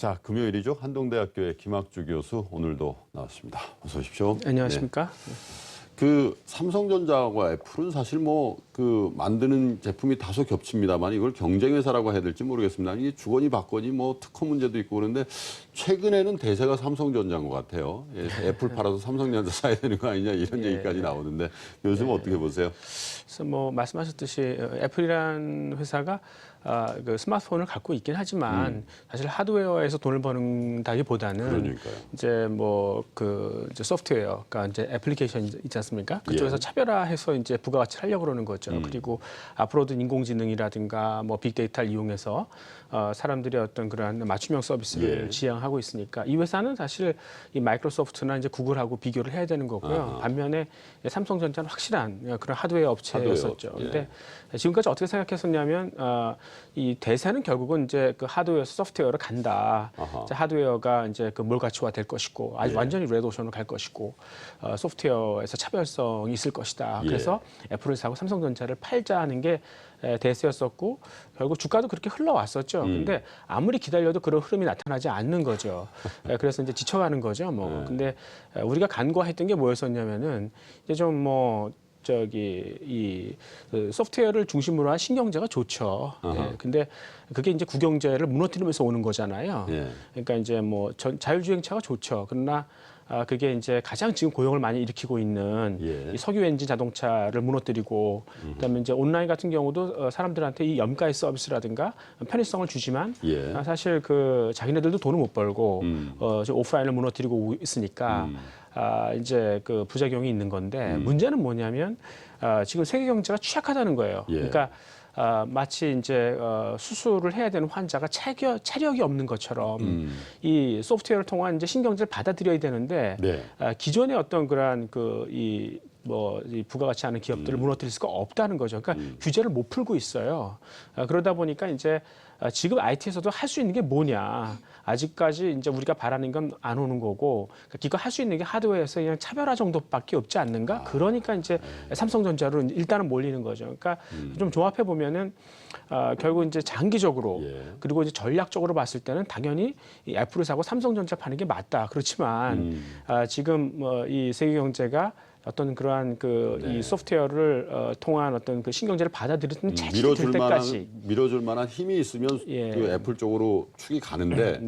자, 금요일이죠. 한동대학교의 김학주 교수 오늘도 나왔습니다. 어서 오십시오. 안녕하십니까? 그 삼성전자와 애플은 사실 뭐 그 만드는 제품이 다소 겹칩니다만 이걸 경쟁회사라고 해야 될지 모르겠습니다. 이게 주거니 받거니 뭐 특허 문제도 있고 그런데 최근에는 대세가 삼성전자인 것 같아요. 예, 애플 팔아서 삼성전자 사야 되는 거 아니냐 이런 얘기까지 나오는데 요즘 어떻게 보세요? 그래서 뭐 말씀하셨듯이 애플이라는 회사가 그 스마트폰을 갖고 있긴 하지만 사실 하드웨어에서 돈을 버는다기보다는 그러니까요. 이제 뭐 그 이제 소프트웨어, 그러니까 이제 애플리케이션 있지 않습니까? 그쪽에서 차별화해서 이제 부가가치를 하려고 그러는 거죠. 그리고 앞으로도 인공지능이라든가 뭐 빅데이터를 이용해서 사람들이 어떤 그런 맞춤형 서비스를 지향하고 있으니까 이 회사는 사실 이 마이크로소프트나 이제 구글하고 비교를 해야 되는 거고요. 반면에 삼성전자는 확실한 그런 하드웨어 업체였었죠. 근데 지금까지 어떻게 생각했었냐면 이 대세는 결국은 이제 그 하드웨어 소프트웨어로 간다. 이제 하드웨어가 이제 그 몰가치화 될 것이고 아주 완전히 레드오션으로 갈 것이고 소프트웨어에서 차별성이 있을 것이다. 그래서 애플을 사고 삼성전자를 팔자 하는 게 대세였었고 결국 주가도 그렇게 흘러왔었죠. 근데 아무리 기다려도 그런 흐름이 나타나지 않는 거죠. 그래서 이제 지쳐가는 거죠. 뭐 근데 우리가 간과했던 게 뭐였었냐면은 이제 좀 뭐 저기 이 소프트웨어를 중심으로 한 신경제가 좋죠. 근데 그게 이제 국영제를 무너뜨리면서 오는 거잖아요. 그러니까 이제 뭐 자율주행차가 좋죠. 그러나 그게 이제 가장 지금 고용을 많이 일으키고 있는 이 석유 엔진 자동차를 무너뜨리고 그다음에 이제 온라인 같은 경우도 사람들한테 이 염가의 서비스라든가 편의성을 주지만 사실 그 자기네들도 돈을 못 벌고 오프라인을 무너뜨리고 있으니까 이제 그 부작용이 있는 건데 문제는 뭐냐면 지금 세계 경제가 취약하다는 거예요. 그러니까 마치 이제 수술을 해야 되는 환자가 체력이 없는 것처럼 이 소프트웨어를 통한 이제 신경제를 받아들여야 되는데 기존의 어떤 그러한 이 부가가치 하는 기업들을 무너뜨릴 수가 없다는 거죠. 그러니까 규제를 못 풀고 있어요. 그러다 보니까 이제 지금 IT에서도 할 수 있는 게 뭐냐. 아직까지 이제 우리가 바라는 건 안 오는 거고, 기껏 할 수 있는 게 하드웨어에서 그냥 차별화 정도밖에 없지 않는가? 그러니까 이제 삼성전자로 일단은 몰리는 거죠. 그러니까 좀 조합해 보면은 결국 이제 장기적으로 그리고 이제 전략적으로 봤을 때는 당연히 이 애플을 사고 삼성전자 파는 게 맞다. 그렇지만 지금 뭐 이 세계 경제가 어떤 그러한 이 소프트웨어를 통한 어떤 그 신경제를 받아들이는 체질이 될 때까지 밀어줄 만한 힘이 있으면 그 애플 쪽으로 축이 가는데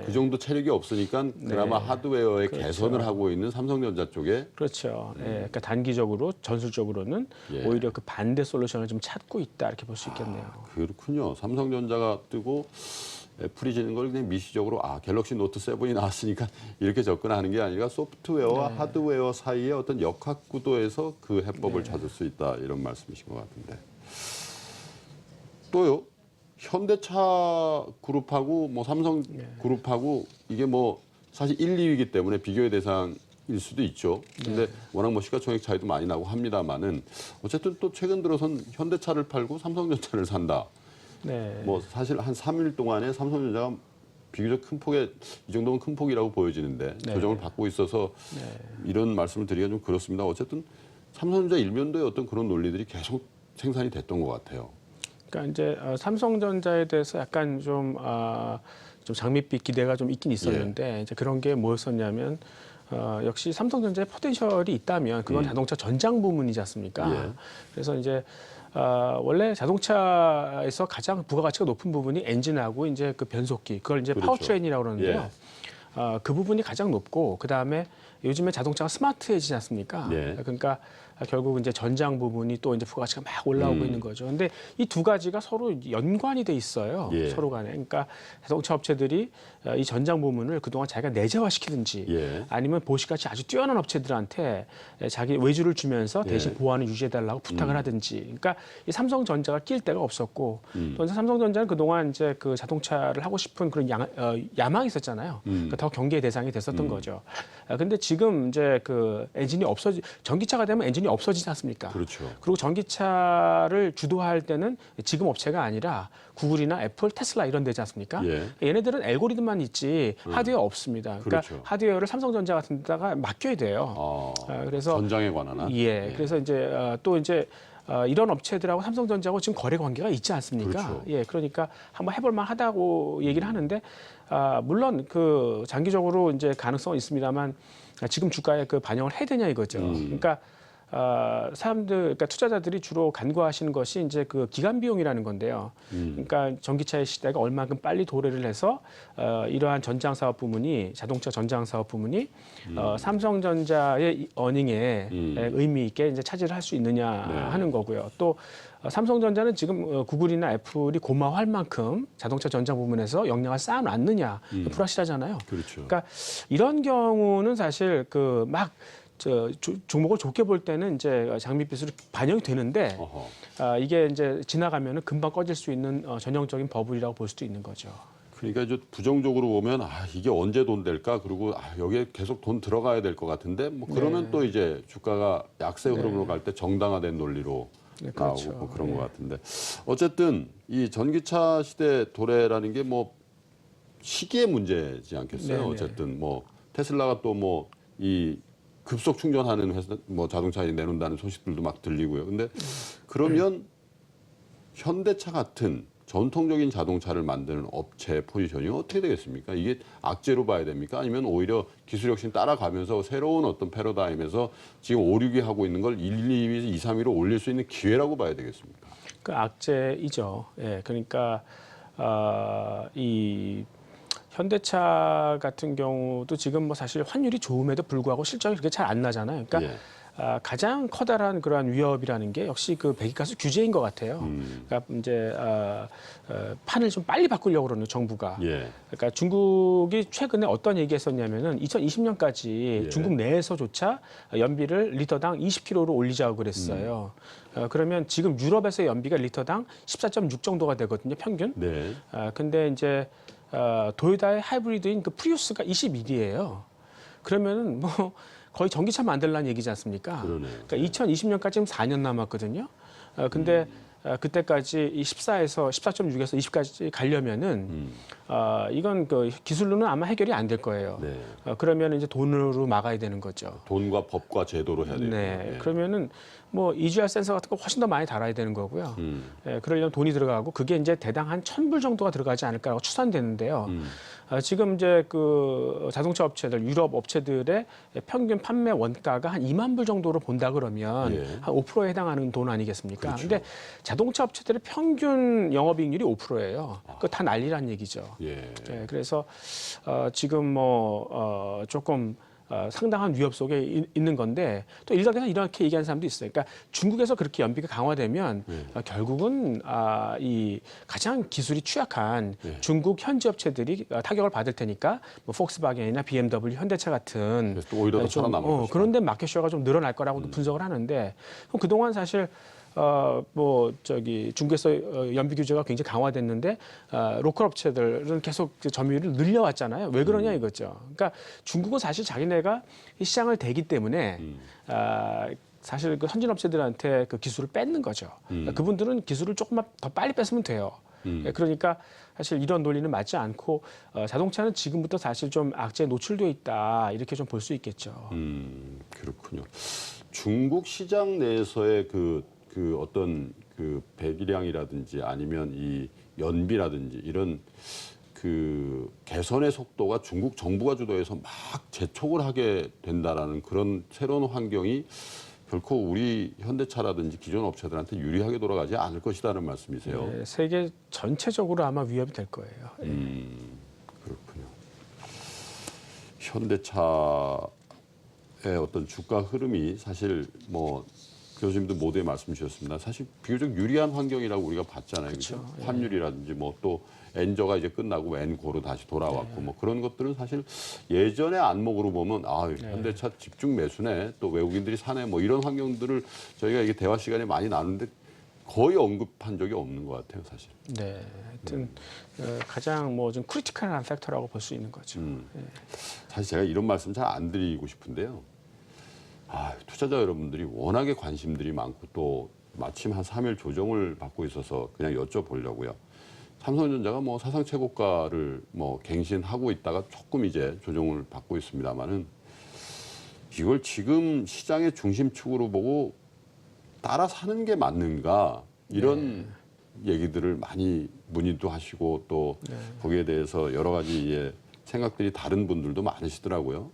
그 정도 체력이 없으니까 그나마 하드웨어의 개선을 하고 있는 삼성전자 쪽에 그렇죠. 그러니까 단기적으로 전술적으로는 오히려 그 반대 솔루션을 좀 찾고 있다 이렇게 볼 수 있겠네요. 그렇군요. 삼성전자가 뜨고 애플이 지는 걸 그냥 미시적으로 갤럭시 노트 7이 나왔으니까 이렇게 접근하는 게 아니라 소프트웨어와 하드웨어 사이의 어떤 역학 구도에서 그 해법을 찾을 수 있다 이런 말씀이신 것 같은데 또요 현대차 그룹하고 뭐 삼성 그룹하고 이게 뭐 사실 1, 2위이기 때문에 비교의 대상일 수도 있죠. 근데 워낙 뭐 시가총액 차이도 많이 나고 합니다만은 어쨌든 또 최근 들어선 현대차를 팔고 삼성전자를 산다. 뭐 사실 한 3일 동안에 삼성전자가 비교적 큰 폭의 이 정도면 큰 폭이라고 보여지는데 조정을 받고 있어서 이런 말씀을 드리기가 좀 그렇습니다. 어쨌든 삼성전자 일면도의 어떤 그런 논리들이 계속 생산이 됐던 것 같아요. 그러니까 이제 삼성전자에 대해서 약간 좀 장밋빛 기대가 좀 있긴 있었는데 이제 그런 게 뭐였었냐면 역시 삼성전자의 포텐셜이 있다면 그건 자동차 전장 부문이지 않습니까? 그래서 이제 원래 자동차에서 가장 부가가치가 높은 부분이 엔진하고 이제 그 변속기, 그걸 이제 파워트레인이라고 그러는데요. 그 부분이 가장 높고 그 다음에 요즘에 자동차가 스마트해지지 않습니까? 그러니까 결국 이제 전장 부분이 또 이제 부가가치가 막 올라오고 있는 거죠. 근데 이 두 가지가 서로 연관이 돼 있어요. 서로 간에. 그러니까 자동차 업체들이 이 전장 부분을 그동안 자기가 내재화시키든지 아니면 보시같이 아주 뛰어난 업체들한테 자기 외주를 주면서 대신 보안을 유지해달라고 부탁을 하든지. 그러니까 이 삼성전자가 낄 데가 없었고 또 삼성전자는 그동안 이제 그 자동차를 하고 싶은 그런 야망이 있었잖아요. 그러니까 더 경계의 대상이 됐었던 거죠. 근데 지금 이제 그 엔진이 전기차가 되면 엔진이 없어지지 않습니까? 그렇죠. 그리고 전기차를 주도할 때는 지금 업체가 아니라 구글이나 애플, 테슬라 이런 데지 않습니까? 얘네들은 알고리즘만 있지 하드웨어 없습니다. 그러니까 하드웨어를 삼성전자 같은 데다가 맡겨야 돼요. 그래서 전장에 관한 한. 그래서 이제 또 이제 이런 업체들하고 삼성전자하고 지금 거래 관계가 있지 않습니까? 그러니까 한번 해볼 만하다고 얘기를 하는데 물론 그 장기적으로 이제 가능성은 있습니다만 지금 주가에 그 반영을 해야 되냐 이거죠. 그러니까 사람들, 그러니까 투자자들이 주로 간과하시는 것이 이제 그 기간 비용이라는 건데요. 그러니까 전기차의 시대가 얼마큼 빨리 도래를 해서 이러한 전장 사업 부문이 자동차 전장 사업 부문이 삼성전자의 어닝에 의미 있게 이제 차지를 할 수 있느냐 하는 거고요. 또 삼성전자는 지금 구글이나 애플이 고마워할 만큼 자동차 전장 부문에서 역량을 쌓아놨느냐 불확실하잖아요. 그렇죠. 그러니까 이런 경우는 사실 그 막 종목을 좋게 볼 때는 이제 장밋빛으로 반영이 되는데 이게 이제 지나가면은 금방 꺼질 수 있는 전형적인 버블이라고 볼 수도 있는 거죠. 그러니까 이제 부정적으로 보면 이게 언제 돈 될까? 그리고 여기에 계속 돈 들어가야 될 것 같은데 뭐 그러면 또 이제 주가가 약세 흐름으로 갈 때 정당화된 논리로 그렇죠. 나오고 뭐 그런 것 같은데 어쨌든 이 전기차 시대 도래라는 게 뭐 시기의 문제지 않겠어요? 네네. 어쨌든 뭐 테슬라가 또 뭐 이 급속 충전하는 회사 뭐 자동차에 내놓는다는 소식들도 막 들리고요. 근데 그러면 현대차 같은 전통적인 자동차를 만드는 업체 포지션이 어떻게 되겠습니까? 이게 악재로 봐야 됩니까? 아니면 오히려 기술 혁신 따라가면서 새로운 어떤 패러다임에서 지금 5, 6위 하고 있는 걸 1, 2위, 2, 3위로 올릴 수 있는 기회라고 봐야 되겠습니까? 그 악재이죠. 예, 그러니까 이 현대차 같은 경우도 지금 뭐 사실 환율이 좋음에도 불구하고 실적이 그렇게 잘 안 나잖아요. 그러니까 가장 커다란 그러한 위협이라는 게 역시 그 배기가스 규제인 것 같아요. 그러니까 이제 판을 좀 빨리 바꾸려고 그러는 정부가. 그러니까 중국이 최근에 어떤 얘기했었냐면은 2020년까지 중국 내에서조차 연비를 리터당 20kg로 올리자고 그랬어요. 그러면 지금 유럽에서의 연비가 리터당 14.6 정도가 되거든요, 평균. 근데 이제 도요타의 하이브리드인 그 프리우스가 21이에요. 그러면은 뭐 거의 전기차 만들라는 얘기지 않습니까? 그러니까 2020년까지 지금 4년 남았거든요. 근데 그때까지 이 14에서 14.6에서 20까지 가려면은 이건 그 기술로는 아마 해결이 안 될 거예요. 그러면 이제 돈으로 막아야 되는 거죠. 돈과 법과 제도로 해야 돼요. 그러면은 뭐 EGR 센서 같은 거 훨씬 더 많이 달아야 되는 거고요. 그러려면 돈이 들어가고 그게 이제 대당 한 1,000불 정도가 들어가지 않을까라고 추산되는데요. 지금 이제 그 자동차 업체들, 유럽 업체들의 평균 판매 원가가 한 2만 불 정도로 본다 그러면 한 5%에 해당하는 돈 아니겠습니까? 근데 자동차 업체들의 평균 영업이익률이 5%예요. 그거 다 난리란 얘기죠. 그래서 지금 뭐 조금 상당한 위협 속에 있는 건데 또 일각에서 이렇게 얘기하는 사람도 있어요. 그러니까 중국에서 그렇게 연비가 강화되면 결국은 이 가장 기술이 취약한 중국 현지 업체들이 타격을 받을 테니까 뭐 폭스바겐이나 BMW, 현대차 같은 또 오히려 더 살아남을 그런데 마켓쉐어가 좀 늘어날 거라고 분석을 하는데 그동안 사실 뭐 저기 중국에서 연비 규제가 굉장히 강화됐는데 로컬 업체들은 계속 점유율을 늘려왔잖아요. 왜 그러냐 이거죠. 그러니까 중국은 사실 자기네가 이 시장을 대기 때문에 사실 그 선진 업체들한테 그 기술을 뺏는 거죠. 그러니까 그분들은 기술을 조금만 더 빨리 뺐으면 돼요. 그러니까 사실 이런 논리는 맞지 않고 자동차는 지금부터 사실 좀 악재에 노출되어 있다 이렇게 좀 볼 수 있겠죠. 그렇군요. 중국 시장 내에서의 그 어떤 그 배기량이라든지 아니면 이 연비라든지 이런 그 개선의 속도가 중국 정부가 주도해서 막 재촉을 하게 된다라는 그런 새로운 환경이 결코 우리 현대차라든지 기존 업체들한테 유리하게 돌아가지 않을 것이라는 말씀이세요. 네, 세계 전체적으로 아마 위협이 될 거예요. 그렇군요. 현대차의 어떤 주가 흐름이 사실 뭐 교수님도 모두에 말씀 주셨습니다. 사실 비교적 유리한 환경이라고 우리가 봤잖아요. 그렇죠? 환율이라든지 뭐 또 엔저가 이제 끝나고 엔고로 다시 돌아왔고 뭐 그런 것들은 사실 예전의 안목으로 보면 현대차 집중 매수네 또 외국인들이 사네 뭐 이런 환경들을 저희가 이게 대화 시간에 많이 나누는데 거의 언급한 적이 없는 것 같아요, 사실. 네, 하여튼 가장 뭐 좀 크리티컬한 팩터라고 볼 수 있는 거죠. 사실 제가 이런 말씀 잘 안 드리고 싶은데요. 투자자 여러분들이 워낙에 관심들이 많고 또 마침 한 3일 조정을 받고 있어서 그냥 여쭤보려고요. 삼성전자가 뭐 사상 최고가를 뭐 갱신하고 있다가 조금 이제 조정을 받고 있습니다만은 이걸 지금 시장의 중심축으로 보고 따라 사는 게 맞는가 이런 얘기들을 많이 문의도 하시고 또 거기에 대해서 여러 가지 생각들이 다른 분들도 많으시더라고요.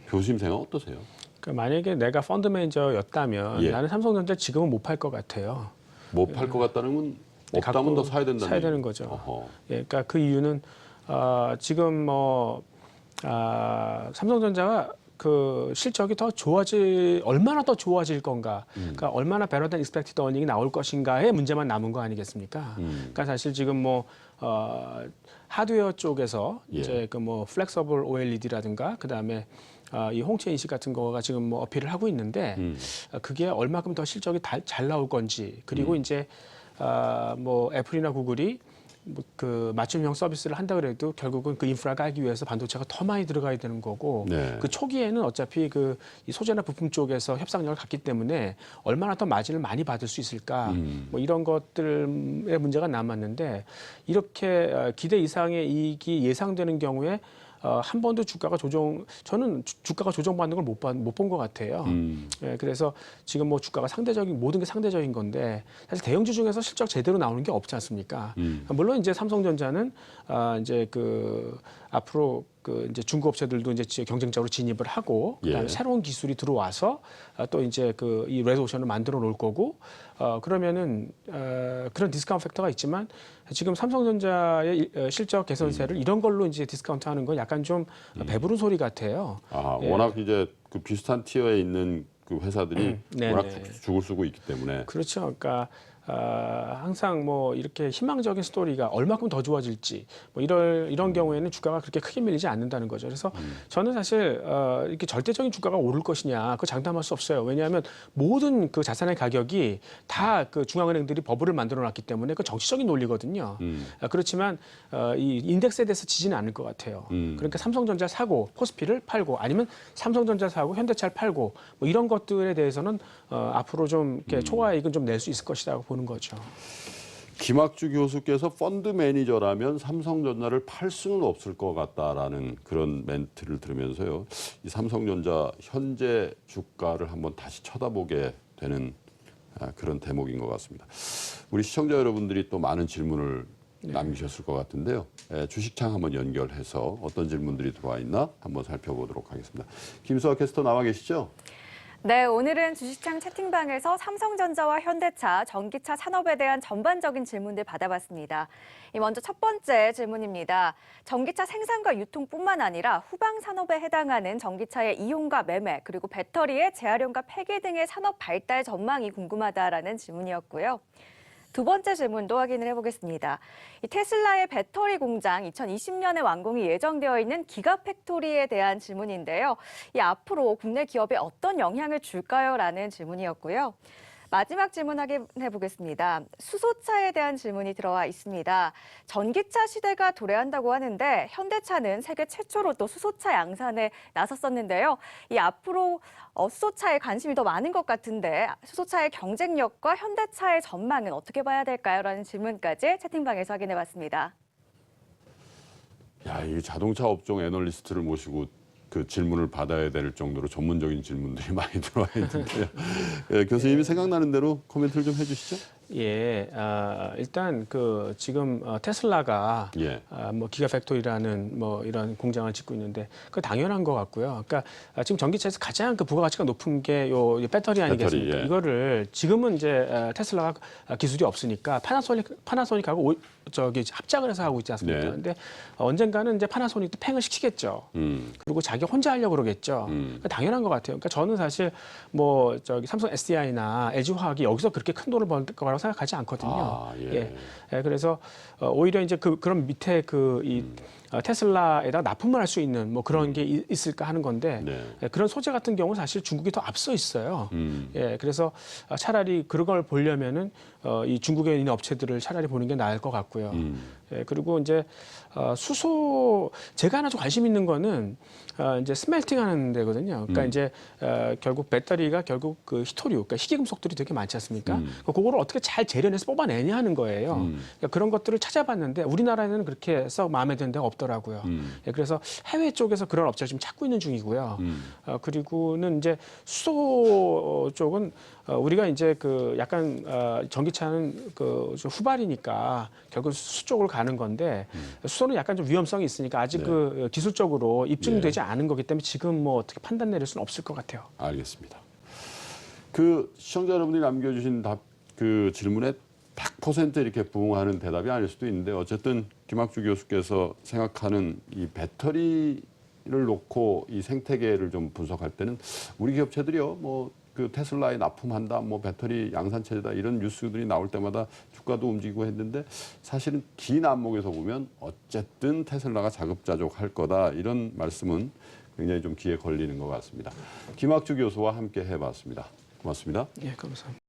교수님 생각 어떠세요? 그러니까 만약에 내가 펀드 매니저였다면 예. 나는 삼성전자 지금은 못 팔 것 같아요. 못 팔 것 같다는 건 없다면 더 사야 된다는 사야 되는 얘기죠. 거죠. 어허. 예, 그러니까 그 이유는 지금 삼성전자가 그 실적이 더 얼마나 더 좋아질 건가, 그러니까 얼마나 better than expected earning이 나올 것인가의 문제만 남은 거 아니겠습니까? 그러니까 사실 지금 하드웨어 쪽에서 예. 이제 그 플렉서블 OLED라든가 그 다음에 이 홍채 인식 같은 거가 지금 어필을 하고 있는데 그게 얼마큼 더 실적이 잘 나올 건지 그리고 이제 애플이나 구글이 그 맞춤형 서비스를 한다 그래도 결국은 그 인프라 깔기 위해서 반도체가 더 많이 들어가야 되는 거고 네. 그 초기에는 어차피 이 소재나 부품 쪽에서 협상력을 갖기 때문에 얼마나 더 마진을 많이 받을 수 있을까 이런 것들의 문제가 남았는데 이렇게 기대 이상의 이익이 예상되는 경우에 한 번도 저는 주가가 조정받는 걸 못 본 것 같아요. 예, 그래서 지금 주가가 모든 게 상대적인 건데 사실 대형주 중에서 실적 제대로 나오는 게 없지 않습니까? 물론 이제 삼성전자는 이제 앞으로 이제 중국 업체들도 이제 경쟁적으로 진입을 하고 그다음에 예. 새로운 기술이 들어와서 또 이제 이 레드오션을 만들어 놓을 거고 그러면은 그런 디스카운트 팩터가 있지만 지금 삼성전자의 실적 개선세를 이런 걸로 이제 디스카운트하는 건 약간 좀 배부른 소리 같아요. 예. 워낙 이제 그 비슷한 티어에 있는 그 회사들이 워낙 네네. 죽을 쓰고 있기 때문에. 그렇죠. 그러니까 항상 이렇게 희망적인 스토리가 얼마큼 더 좋아질지 이런 경우에는 주가가 그렇게 크게 밀리지 않는다는 거죠. 그래서 저는 사실 이렇게 절대적인 주가가 오를 것이냐 그거 장담할 수 없어요. 왜냐하면 모든 그 자산의 가격이 다 그 중앙은행들이 버블을 만들어놨기 때문에 그 정치적인 논리거든요. 그렇지만 이 인덱스에 대해서 지지는 않을 것 같아요. 그러니까 삼성전자 사고 코스피를 팔고 아니면 삼성전자 사고 현대차를 팔고 이런 것들에 대해서는 앞으로 좀 이렇게 초과이익은 좀 낼 수 있을 것이라고 보는 거죠. 김학주 교수께서 펀드 매니저라면 삼성전자를 팔 수는 없을 것 같다라는 그런 멘트를 들으면서요. 이 삼성전자 현재 주가를 한번 다시 쳐다보게 되는 그런 대목인 것 같습니다. 우리 시청자 여러분들이 또 많은 질문을 남기셨을 것 같은데요. 주식창 한번 연결해서 어떤 질문들이 들어와 있나 한번 살펴보도록 하겠습니다. 김수아 캐스터 나와 계시죠? 네, 오늘은 주식창 채팅방에서 삼성전자와 현대차, 전기차 산업에 대한 전반적인 질문들 받아봤습니다. 먼저 첫 번째 질문입니다. 전기차 생산과 유통뿐만 아니라 후방 산업에 해당하는 전기차의 이용과 매매, 그리고 배터리의 재활용과 폐기 등의 산업 발달 전망이 궁금하다라는 질문이었고요. 두 번째 질문도 확인을 해보겠습니다. 이 테슬라의 배터리 공장 2020년에 완공이 예정되어 있는 기가팩토리에 대한 질문인데요. 이 앞으로 국내 기업에 어떤 영향을 줄까요? 라는 질문이었고요. 마지막 질문 확인해 보겠습니다. 수소차에 대한 질문이 들어와 있습니다. 전기차 시대가 도래한다고 하는데 현대차는 세계 최초로 또 수소차 양산에 나섰었는데요. 이 앞으로 수소차에 관심이 더 많은 것 같은데 수소차의 경쟁력과 현대차의 전망은 어떻게 봐야 될까요? 라는 질문까지 채팅방에서 확인해 봤습니다. 이 자동차 업종 애널리스트를 모시고 그 질문을 받아야 될 정도로 전문적인 질문들이 많이 들어와 있는데요. 교수님이 생각나는 대로 코멘트를 좀 해주시죠. 예, 일단 지금 테슬라가 예. 기가팩토리라는 이런 공장을 짓고 있는데 그 당연한 것 같고요. 그러니까 지금 전기차에서 가장 그 부가가치가 높은 게 요 배터리 아니겠습니까? 배터리, 예. 이거를 지금은 이제 테슬라가 기술이 없으니까 파나소닉하고 합작을 해서 하고 있지 않습니까? 네. 근데 언젠가는 이제 파나소닉도 팽을 시키겠죠. 그리고 자기 혼자 하려고 그러겠죠. 그러니까 당연한 것 같아요. 그러니까 저는 사실 삼성 SDI나 LG화학이 여기서 그렇게 큰 돈을 벌 거라고 생각하지 않거든요. 예. 예, 그래서 오히려 이제 그런 밑에 테슬라에다가 납품을 할 수 있는 그런 게 있을까 하는 건데 네. 그런 소재 같은 경우는 사실 중국이 더 앞서 있어요. 예, 그래서 차라리 그런 걸 보려면은 이 중국에 있는 업체들을 차라리 보는 게 나을 것 같고요. 그리고 이제 수소 제가 하나 좀 관심 있는 거는 이제 스멜팅하는 데거든요. 그러니까 이제 결국 배터리가 결국 그 희토류, 그러니까 희귀금속들이 되게 많지 않습니까? 그거를 어떻게 잘 재련해서 뽑아내냐 하는 거예요. 그러니까 그런 것들을 찾아봤는데 우리나라에는 그렇게 썩 마음에 드는 데가 없더라고요. 그래서 해외 쪽에서 그런 업체를 지금 찾고 있는 중이고요. 그리고는 이제 수소 쪽은 우리가 이제 그 약간 전기차는 좀 후발이니까 결국 수 쪽으로 가는 건데 수소는 약간 좀 위험성이 있으니까 아직 그 기술적으로 입증되지 않은 거기 때문에 지금 뭐 어떻게 판단 내릴 수는 없을 것 같아요. 알겠습니다. 그 시청자 여러분이 남겨주신 그 질문에 100% 이렇게 부응하는 대답이 아닐 수도 있는데 어쨌든 김학주 교수께서 생각하는 이 배터리를 놓고 이 생태계를 좀 분석할 때는 우리 기업체들이요, 뭐 그 테슬라에 납품한다, 뭐 배터리 양산 체제다 이런 뉴스들이 나올 때마다 주가도 움직이고 했는데 사실은 긴 안목에서 보면 어쨌든 테슬라가 자급자족할 거다 이런 말씀은 굉장히 좀 귀에 걸리는 것 같습니다. 김학주 교수와 함께 해봤습니다. 고맙습니다. 예, 감사합니다.